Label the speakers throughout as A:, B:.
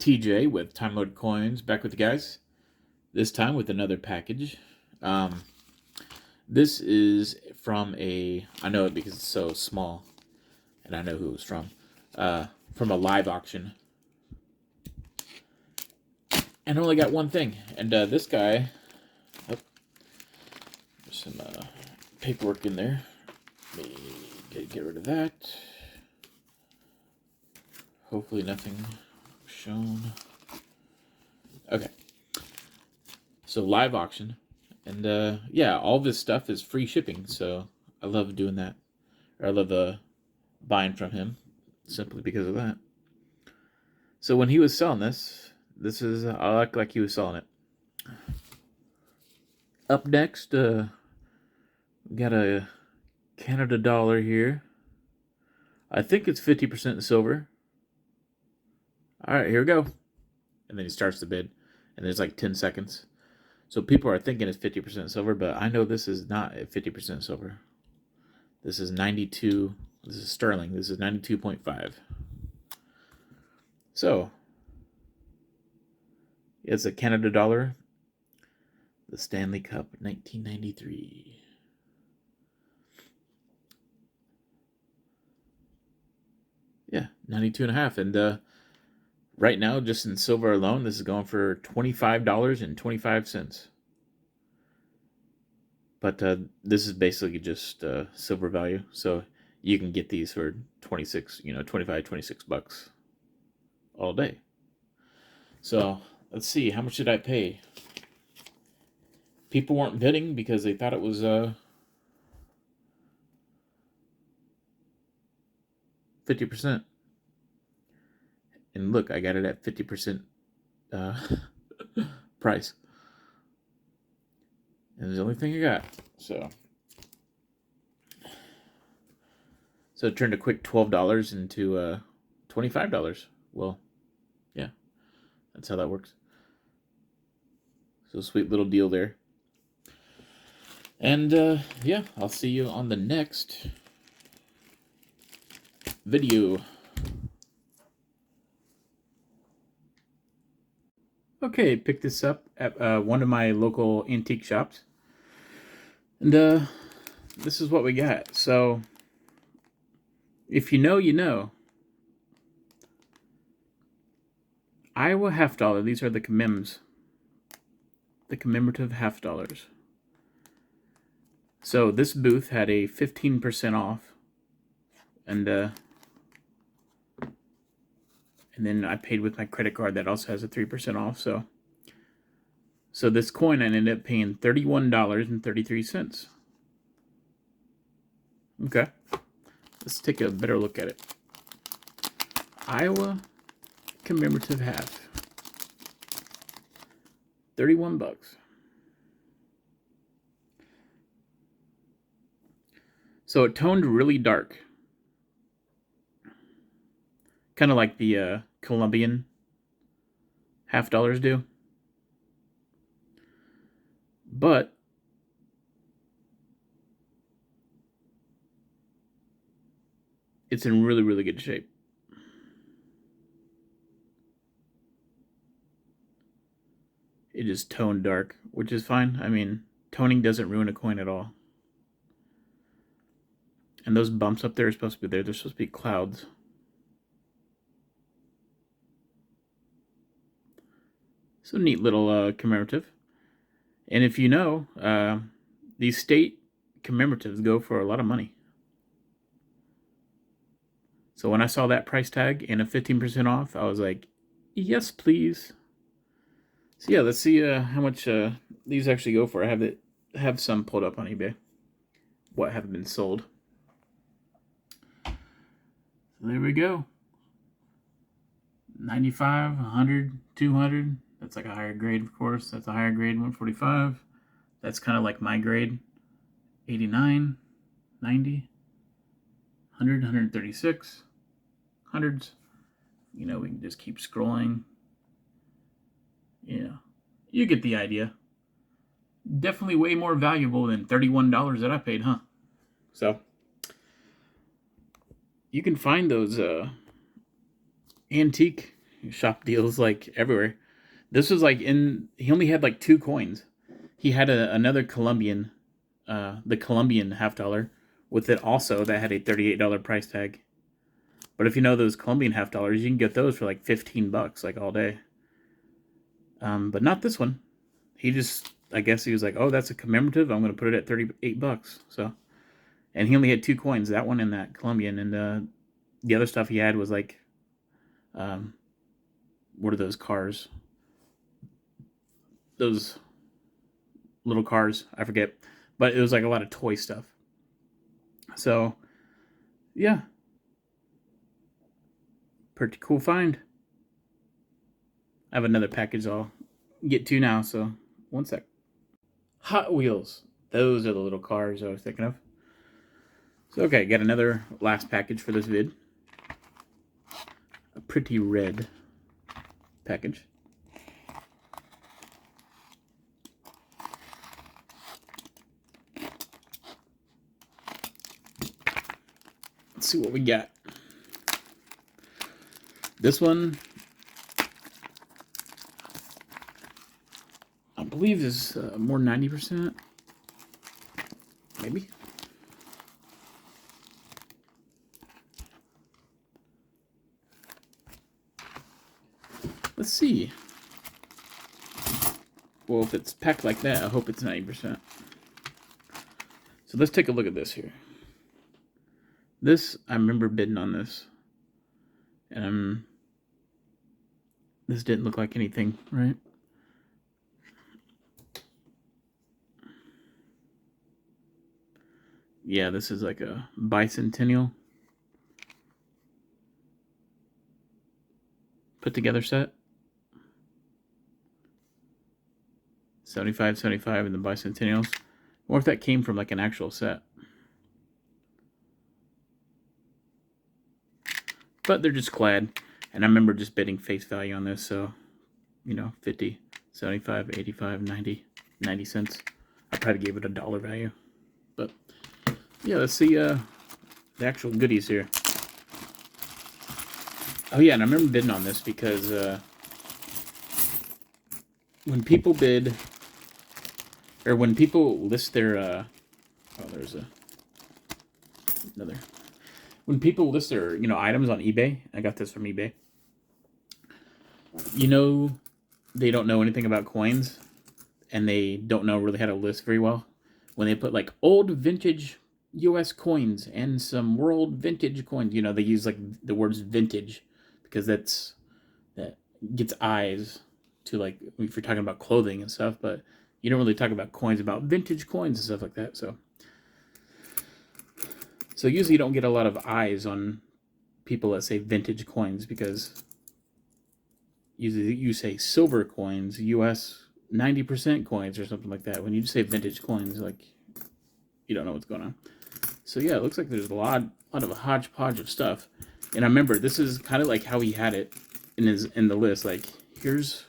A: TJ with Time Lord Coins, back with you guys. This time with another package. This is from I know it because it's so small, and I know who it was from a live auction. And I only got one thing. And this guy, there's some paperwork in there. Let me get rid of that. Hopefully nothing shown. Okay. So live auction. And yeah, all this stuff is free shipping, so I love doing that. Or I love buying from him simply because of that. So when he was selling this is I like he was selling it. Up next, we got a Canada dollar here. I think it's 50% silver. All right, here we go. And then he starts the bid, and there's like 10 seconds. So people are thinking it's 50% silver, but I know this is not 50% silver. This is 92. This is sterling. This is 92.5. So it's a Canada dollar. The Stanley Cup, 1993. Yeah, 92.5. And right now, just in silver alone, this is going for $25.25. But this is basically just silver value, so you can get these for 26 bucks all day. So let's see, how much did I pay? People weren't bidding because they thought it was 50%. And look, I got it at 50% price. And it's the only thing I got. So it turned a quick $12 into $25. Well, yeah, that's how that works. So sweet little deal there. And yeah, I'll see you on the next video. Okay, picked this up at one of my local antique shops. And this is what we got. So if you know, you know. Iowa half dollar. These are the commems. The commemorative half dollars. So this booth had a 15% off. And then I paid with my credit card that also has a 3% off. So this coin I ended up paying $31.33. Okay. Let's take a better look at it. Iowa commemorative half. 31 bucks. So it toned really dark. Kind of like the Colombian half dollars do. But it's in really, really good shape. It is toned dark, which is fine. I mean, toning doesn't ruin a coin at all. And those bumps up there are supposed to be there. They're supposed to be clouds. So neat little commemorative. And if you know, these state commemoratives go for a lot of money. So when I saw that price tag and a 15% off, I was like, yes, please. So yeah, let's see how much these actually go for. I have some pulled up on eBay. What haven't been sold. So there we go. 95, 100, 200. That's like a higher grade, of course. That's a higher grade, 145. That's kind of like my grade. 89, 90, 100, 136, hundreds. You know, we can just keep scrolling. Yeah, you get the idea. Definitely way more valuable than $31 that I paid, huh? So you can find those antique shop deals like everywhere. This was like he only had like 2 coins. He had another Colombian, the Colombian $half with it also that had a $38 price tag. But if you know those Colombian $half, you can get those for like $15 like all day. But not this one. He just, I guess he was like, oh, that's a commemorative. I'm going to put it at $38. So, and he only had 2 coins, that one and that Colombian. And the other stuff he had was like, what are those cars? Those little cars, I forget. But it was like a lot of toy stuff. So, yeah. Pretty cool find. I have another package I'll get to now, so one sec. Hot Wheels. Those are the little cars I was thinking of. So, okay, got another last package for this vid. A pretty red package. Let's see what we got. This one, I believe, is more 90%. Maybe. Let's see. Well, if it's packed like that, I hope it's 90%. So let's take a look at this here. This, I remember bidding on this. And this didn't look like anything, right? Yeah, this is like a bicentennial put together set. 75, 75, and the bicentennials. Or if that came from like an actual set. But they're just clad. And I remember just bidding face value on this. So, 50, 75, 85, 90, 90 cents. I probably gave it a dollar value. But, yeah, let's see the actual goodies here. Oh, yeah, and I remember bidding on this because when people bid, or when people list their, oh, there's another. When people list their, items on eBay, I got this from eBay. They don't know anything about coins, and they don't know really how to list very well. When they put like old vintage U.S. coins and some world vintage coins, they use like the words vintage because that gets eyes to, like, if you're talking about clothing and stuff, but you don't really talk about coins, about vintage coins and stuff like that. So usually you don't get a lot of eyes on people that say vintage coins because usually you say silver coins, US 90% coins or something like that. When you just say vintage coins, like, you don't know what's going on. So yeah, it looks like there's a lot of a hodgepodge of stuff. And I remember this is kind of like how he had it in the list. Like, here's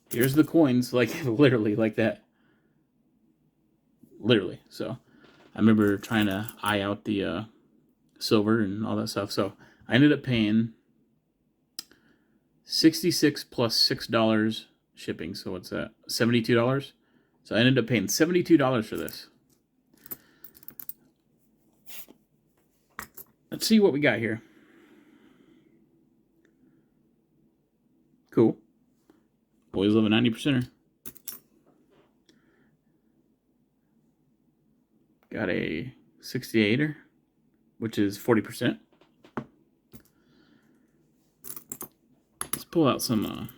A: the coins, like literally like that. Literally. So I remember trying to eye out the silver and all that stuff. So I ended up paying $66 plus $6 shipping. So what's that? $72. So I ended up paying $72 for this. Let's see what we got here. Cool. Always love a 90%er. Got a 68er, which is 40%. Let's pull out some.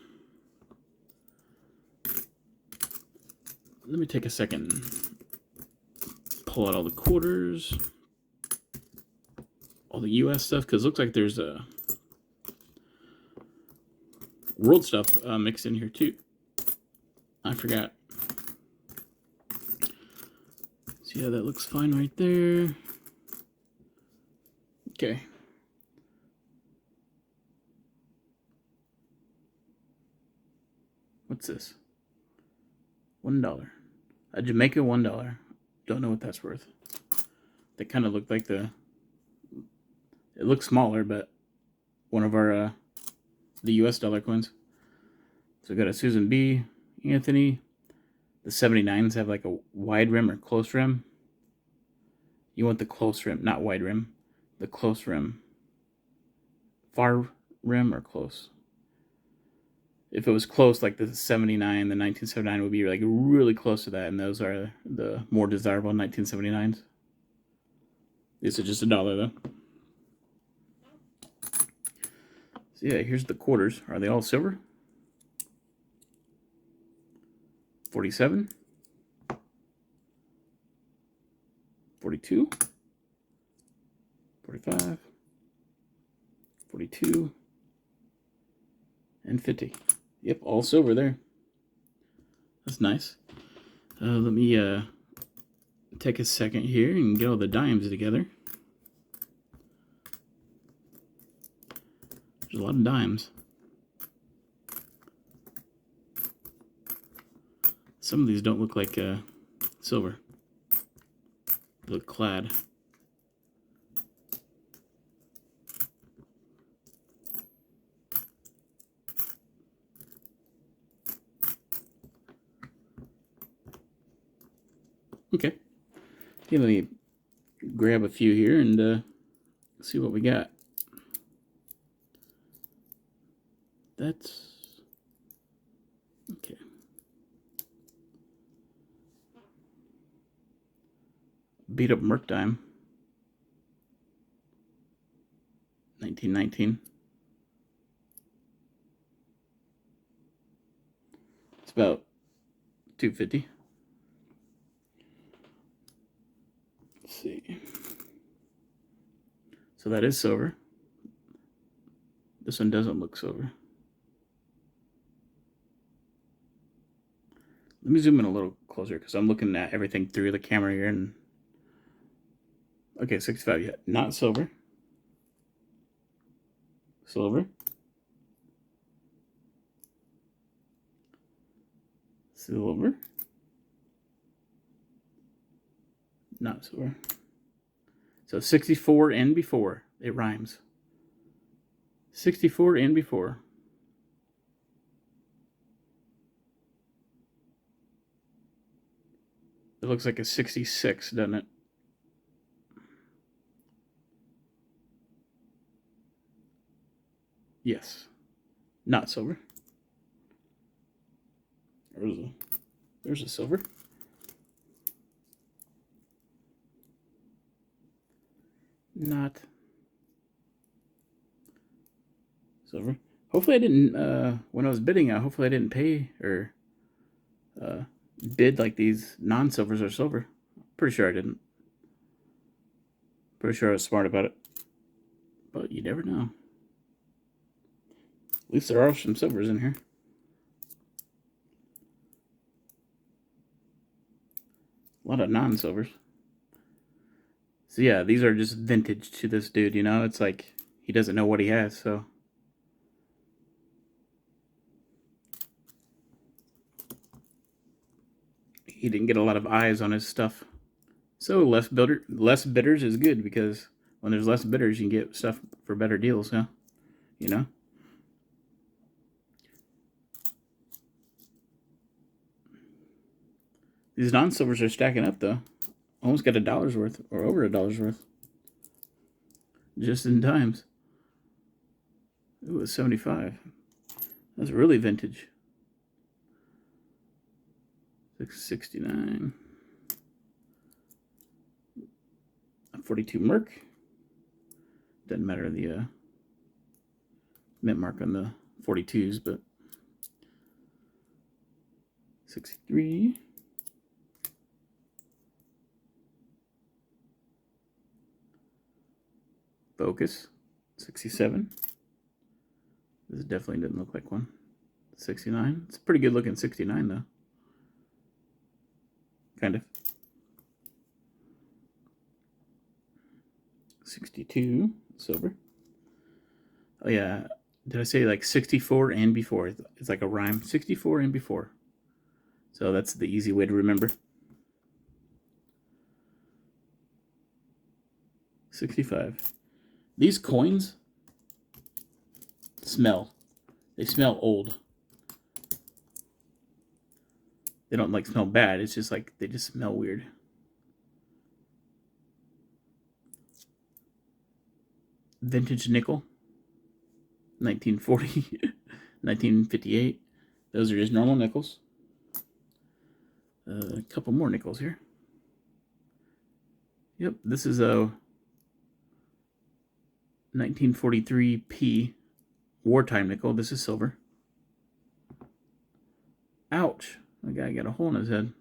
A: Let me take a second. Pull out all the quarters, all the U.S. stuff, because it looks like there's a world stuff mixed in here too. I forgot. So yeah, that looks fine right there. Okay. What's this? $1. A Jamaica $1. Don't know what that's worth. They kind of look like it looks smaller, but one of our the US dollar coins. So we got a Susan B. Anthony. The 79s have like a wide rim or close rim. You want the close rim, not wide rim. The close rim. Far rim or close? If it was close, like the 79, the 1979 would be like really close to that, and those are the more desirable 1979s. This is just $1 though. So yeah, here's the quarters. Are they all silver? 47, 42, 45, 42, and 50. Yep, all silver there. That's nice. Let me take a second here and get all the dimes together. There's a lot of dimes. Some of these don't look like silver. They look clad. Okay. Okay, let me grab a few here and see what we got. That's okay. Beat up Merc dime. 1919. It's about $2.50. Let's see. So that is silver. This one doesn't look silver. Let me zoom in a little closer because I'm looking at everything through the camera here. And okay, 65. Yeah, not silver. Silver. Silver. Not silver. So 64 and before. It rhymes. 64 and before. It looks like a 66, doesn't it? Yes. Not silver. There's a silver. Not silver. Hopefully I didn't, when I was bidding, hopefully I didn't pay or bid like these non-silvers are silver. Pretty sure I didn't. Pretty sure I was smart about it. But you never know. At least there are some silvers in here. A lot of non-silvers. So yeah, these are just vintage to this dude, you know? It's like he doesn't know what he has, so. He didn't get a lot of eyes on his stuff. So less bidders is good because when there's less bidders, you can get stuff for better deals, huh? You know? These non-silvers are stacking up, though. Almost got $1 worth, or over $1 worth. Just in times. Ooh, it's 75. That's really vintage. 669. 42 Merc. Doesn't matter the mint mark on the 42s, but 63. Focus. 67. This definitely didn't look like one. 69. It's a pretty good looking 69 though. Kind of. 62. Silver. Oh yeah. Did I say like 64 and before? It's like a rhyme. 64 and before. So that's the easy way to remember. 65. These coins smell. They smell old. They don't like smell bad. It's just like they just smell weird. Vintage nickel. 1940, 1958. Those are just normal nickels. A couple more nickels here. Yep, this is a 1943p wartime nickel. This is silver. Ouch. The guy got a hole in his head.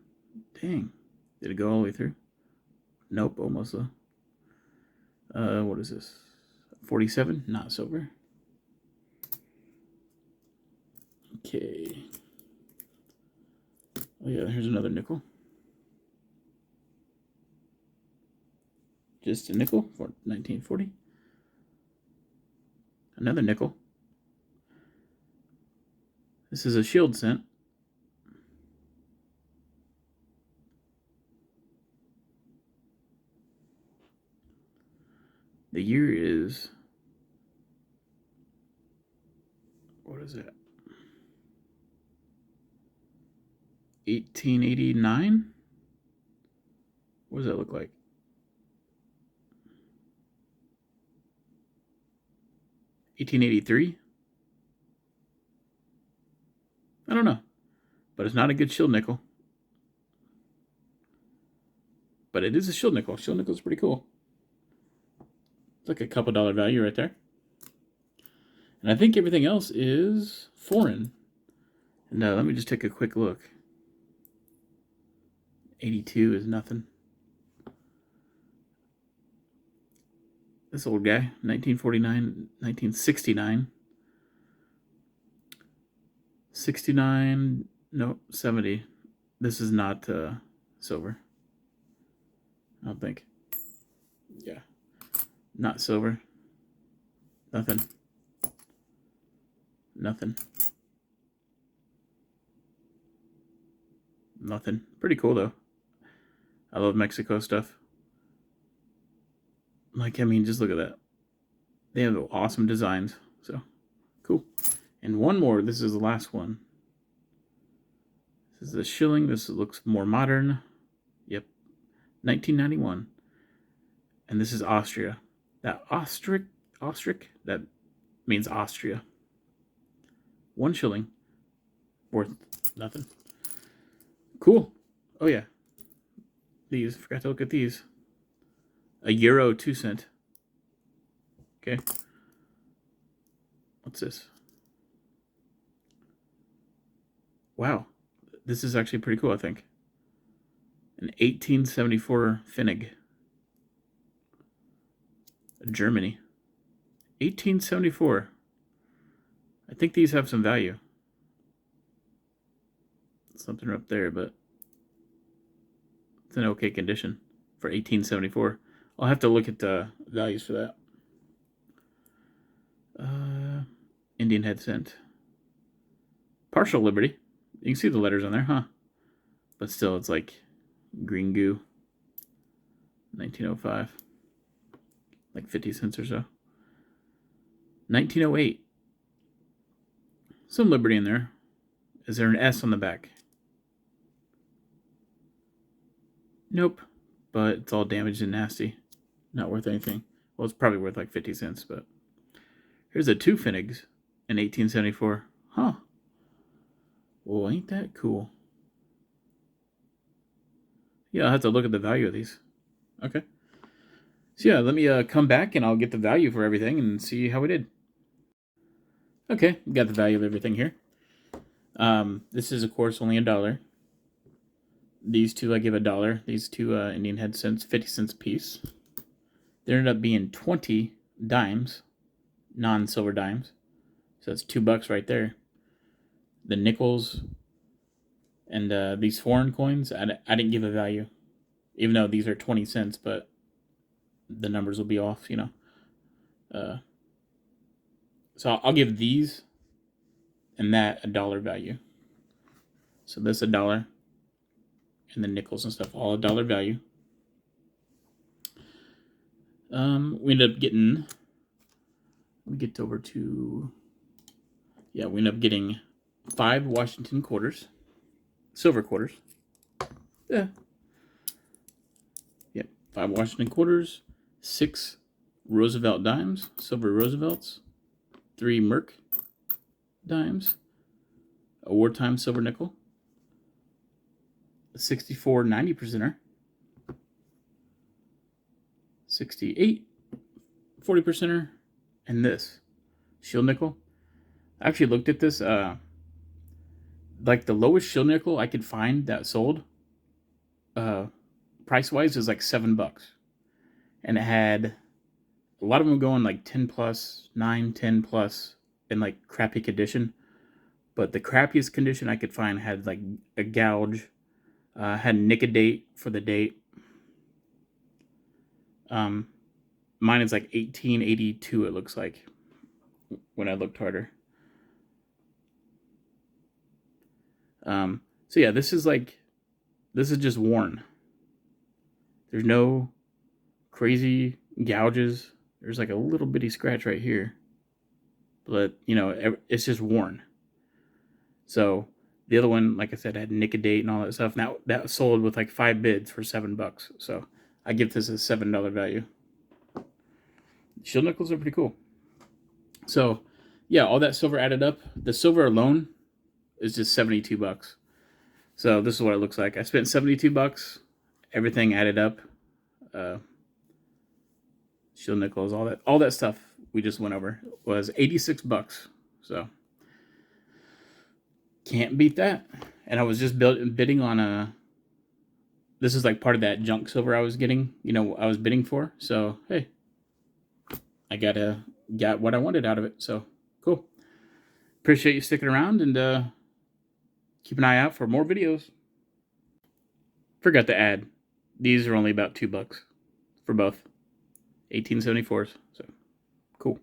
A: Dang. Did it go all the way through? Nope, almost though. What is this? 47? Not silver. Okay. Oh yeah, here's another nickel. Just a nickel for 1940. Another nickel. This is a shield cent. The year is, what is it? 1889? What does that look like? 1883? I don't know. But it's not a good shield nickel. But it is a shield nickel. Shield nickel is pretty cool. It's like a couple dollar value right there. And I think everything else is foreign. And let me just take a quick look. 82 is nothing. This old guy, 1949, 1969. 69, no, 70. This is not silver. I don't think. Yeah. Not silver. Nothing. Nothing. Nothing. Pretty cool though. I love Mexico stuff. Like, I mean, just look at that. They have awesome designs. So, cool. And one more. This is the last one. This is a shilling. This looks more modern. Yep. 1991. And this is Austria. That Austric, that means Austria. 1 shilling. Worth nothing. Cool. Oh, yeah. These. Forgot to look at these. A euro 2 cent. Okay. What's this? Wow. This is actually pretty cool, I think. An 1874 Pfennig. Germany. 1874. I think these have some value. Something up there, but it's in okay condition for 1874. I'll have to look at the values for that. Indian head cent. Partial Liberty. You can see the letters on there, huh? But still, it's like green goo. 1905. Like 50 cents or so. 1908. Some Liberty in there. Is there an S on the back? Nope. But it's all damaged and nasty. Not worth anything. Well, it's probably worth like 50 cents, but here's a 2 Pfennigs in 1874. Huh. Well, ain't that cool? Yeah, I'll have to look at the value of these. Okay. So yeah, let me come back and I'll get the value for everything and see how we did. Okay, we got the value of everything here. This is, of course, only $1. These two I give $1. These two Indian head cents, 50 cents a piece. There ended up being 20 dimes, non-silver dimes. So that's $2 right there. The nickels and these foreign coins, I didn't give a value. Even though these are 20 cents, but the numbers will be off, you know. So I'll give these and that $1 value. So this $1. And the nickels and stuff, all $1 value. We ended up getting, let me get over to, yeah, we end up getting 5 Washington quarters, silver quarters. Yeah. Yep, 5 Washington quarters, 6 Roosevelt dimes, silver Roosevelts, 3 Merc dimes, a wartime silver nickel, a 64 90%er, 68 40%er, and this shield nickel. I actually looked at this. Like the lowest shield nickel I could find that sold, price wise, is like $7, and it had a lot of them going like 10 plus, 9, 10 plus, in like crappy condition. But the crappiest condition I could find had like a gouge, had Nicodate for the date. Mine is like 1882. It looks like when I looked harder. So yeah, this is just worn. There's no crazy gouges. There's like a little bitty scratch right here, but you know, it's just worn. So the other one, like I said, had Nicodate and all that stuff. Now that sold with like 5 bids for $7. So I give this a $7 value. Shield nickels are pretty cool. So yeah, all that silver added up. The silver alone is just $72. So this is what it looks like. I spent $72. Everything added up. Shield nickels, all that stuff we just went over was $86. So can't beat that. And I was just bidding on this is like part of that junk silver I was getting, I was bidding for. So hey, I got what I wanted out of it. So cool. Appreciate you sticking around, and keep an eye out for more videos. Forgot to add, these are only about $2 for both 1874s. So cool.